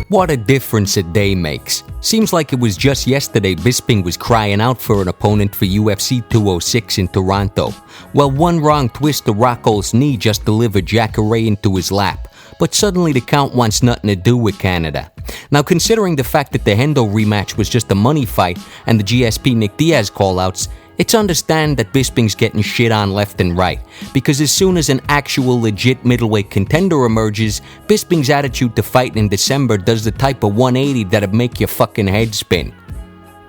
What a difference a day makes. Seems like it was just yesterday Bisping was crying out for an opponent for UFC 206 in Toronto. Well, one wrong twist of Rockhold's knee just delivered Jacare into his lap. But suddenly the Count wants nothing to do with Canada. Now, considering the fact that the Hendo rematch was just a money fight and the GSP Nick Diaz callouts, it's understand that Bisping's getting shit on left and right, because as soon as an actual legit middleweight contender emerges, Bisping's attitude to fighting in December does the type of 180 that'd make your fucking head spin.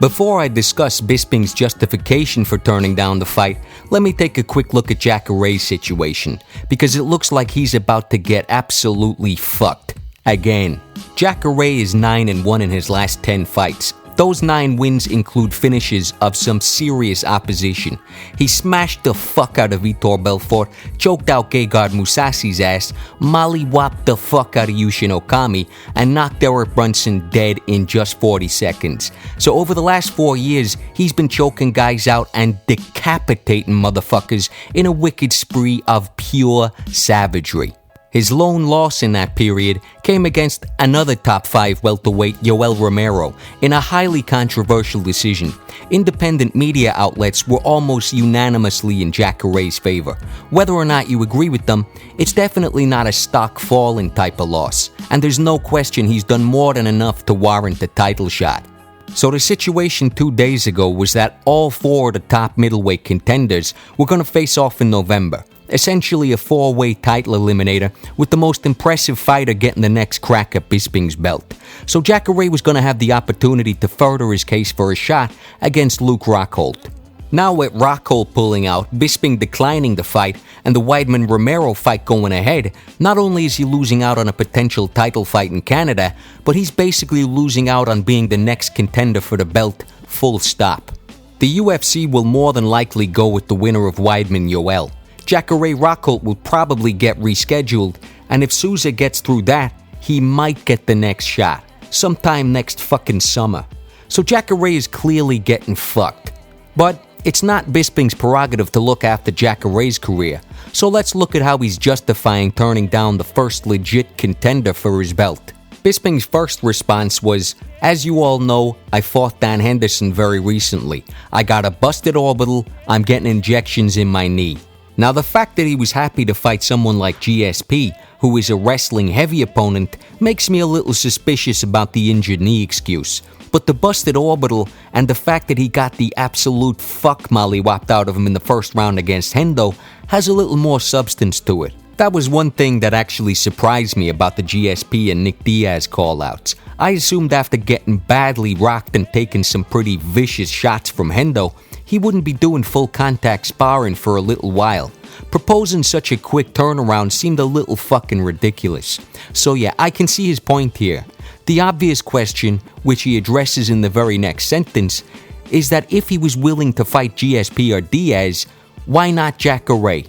Before I discuss Bisping's justification for turning down the fight, let me take a quick look at Jacare's situation, because it looks like he's about to get absolutely fucked. Again. Jacare is 9-1 in his last 10 fights. Those 9 wins include finishes of some serious opposition. He smashed the fuck out of Vitor Belfort, choked out Gegard Mousasi's ass, molly-whopped the fuck out of Yushin Okami, and knocked Eric Brunson dead in just 40 seconds. So over the last 4 years, he's been choking guys out and decapitating motherfuckers in a wicked spree of pure savagery. His lone loss in that period came against another top 5 welterweight, Yoel Romero, in a highly controversial decision. Independent media outlets were almost unanimously in Jacare's favor. Whether or not you agree with them, it's definitely not a stock falling type of loss, and there's no question he's done more than enough to warrant a title shot. So the situation 2 days ago was that all 4 of the top middleweight contenders were going to face off in November. Essentially a 4-way title eliminator, with the most impressive fighter getting the next crack at Bisping's belt. So Jacare was going to have the opportunity to further his case for a shot against Luke Rockhold. Now with Rockhold pulling out, Bisping declining the fight, and the Weidman-Romero fight going ahead, not only is he losing out on a potential title fight in Canada, but he's basically losing out on being the next contender for the belt, full stop. The UFC will more than likely go with the winner of Weidman-Yoel. Jacare Rockhold will probably get rescheduled, and if Souza gets through that, he might get the next shot, sometime next fucking summer. So Jacare is clearly getting fucked. But it's not Bisping's prerogative to look after Jacare's career, so let's look at how he's justifying turning down the first legit contender for his belt. Bisping's first response was, "As you all know, I fought Dan Henderson very recently. I got a busted orbital, I'm getting injections in my knee." Now, the fact that he was happy to fight someone like GSP, who is a wrestling heavy opponent, makes me a little suspicious about the injured knee excuse. But the busted orbital and the fact that he got the absolute fuck molly-whopped out of him in the first round against Hendo has a little more substance to it. That was one thing that actually surprised me about the GSP and Nick Diaz callouts. I assumed after getting badly rocked and taking some pretty vicious shots from Hendo, he wouldn't be doing full contact sparring for a little while. Proposing such a quick turnaround seemed a little fucking ridiculous. So yeah, I can see his point here. The obvious question, which he addresses in the very next sentence, is that if he was willing to fight GSP or Diaz, why not Jacare?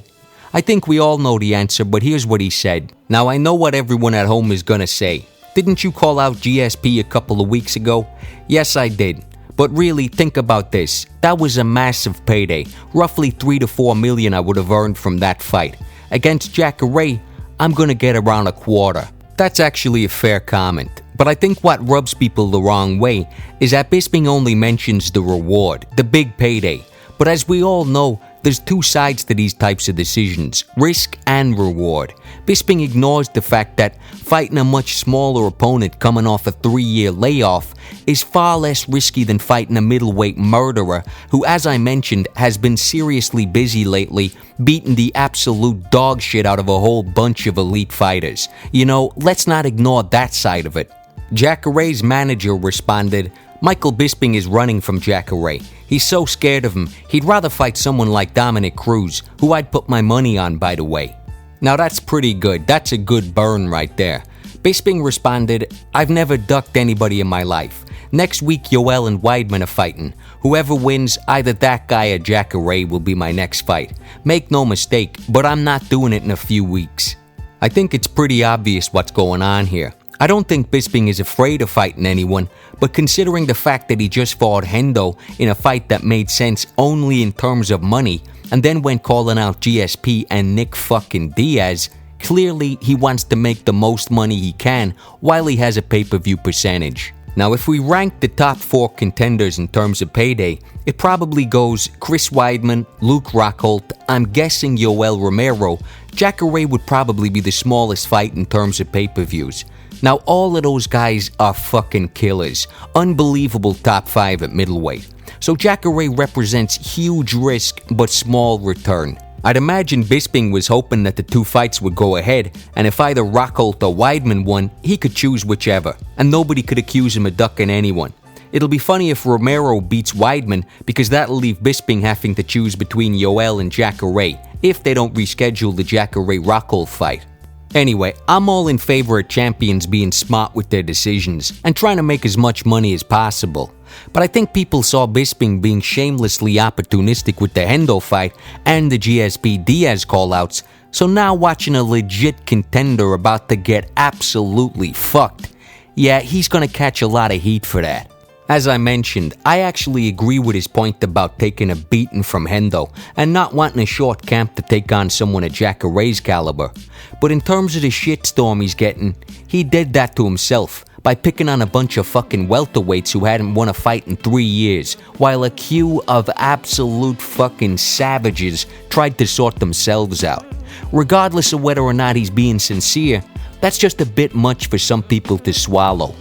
I think we all know the answer, but here's what he said. Now, I know what everyone at home is gonna say. Didn't you call out GSP a couple of weeks ago? Yes, I did. But really, think about this. That was a massive payday. Roughly 3 to 4 million I would have earned from that fight. Against Jacare, I'm gonna get around a quarter. That's actually a fair comment. But I think what rubs people the wrong way is that Bisping only mentions the reward, the big payday. But as we all know, there's 2 sides to these types of decisions, risk and reward. Bisping ignores the fact that fighting a much smaller opponent coming off a 3-year layoff is far less risky than fighting a middleweight murderer who, as I mentioned, has been seriously busy lately, beating the absolute dog shit out of a whole bunch of elite fighters. You know, let's not ignore that side of it. Jacare's manager responded, "Michael Bisping is running from Jacare. He's so scared of him, he'd rather fight someone like Dominic Cruz, who I'd put my money on, by the way." Now that's pretty good. That's a good burn right there. Bisping responded, "I've never ducked anybody in my life. Next week, Yoel and Weidman are fighting. Whoever wins, either that guy or Jacare will be my next fight. Make no mistake, but I'm not doing it in a few weeks." I think it's pretty obvious what's going on here. I don't think Bisping is afraid of fighting anyone, but considering the fact that he just fought Hendo in a fight that made sense only in terms of money, and then went calling out GSP and Nick fucking Diaz, Clearly, he wants to make the most money he can while he has a pay-per-view percentage. Now, if we rank the top 4 contenders in terms of payday, it probably goes Chris Weidman, Luke Rockhold, I'm guessing Yoel Romero. Jacare would probably be the smallest fight in terms of pay-per-views. Now, all of those guys are fucking killers. Unbelievable top 5 at middleweight. So Jacare represents huge risk but small return. I'd imagine Bisping was hoping that the 2 fights would go ahead, and if either Rockhold or Weidman won, he could choose whichever, and nobody could accuse him of ducking anyone. It'll be funny if Romero beats Weidman, because that'll leave Bisping having to choose between Yoel and Jacare, if they don't reschedule the Jacare-Rockhold fight. Anyway, I'm all in favor of champions being smart with their decisions and trying to make as much money as possible. But I think people saw Bisping being shamelessly opportunistic with the Hendo fight and the GSP Diaz callouts, so now watching a legit contender about to get absolutely fucked, yeah, he's gonna catch a lot of heat for that. As I mentioned, I actually agree with his point about taking a beating from Hendo and not wanting a short camp to take on someone of Jacare's caliber. But in terms of the shitstorm he's getting, he did that to himself by picking on a bunch of fucking welterweights who hadn't won a fight in 3 years, while a queue of absolute fucking savages tried to sort themselves out. Regardless of whether or not he's being sincere, that's just a bit much for some people to swallow.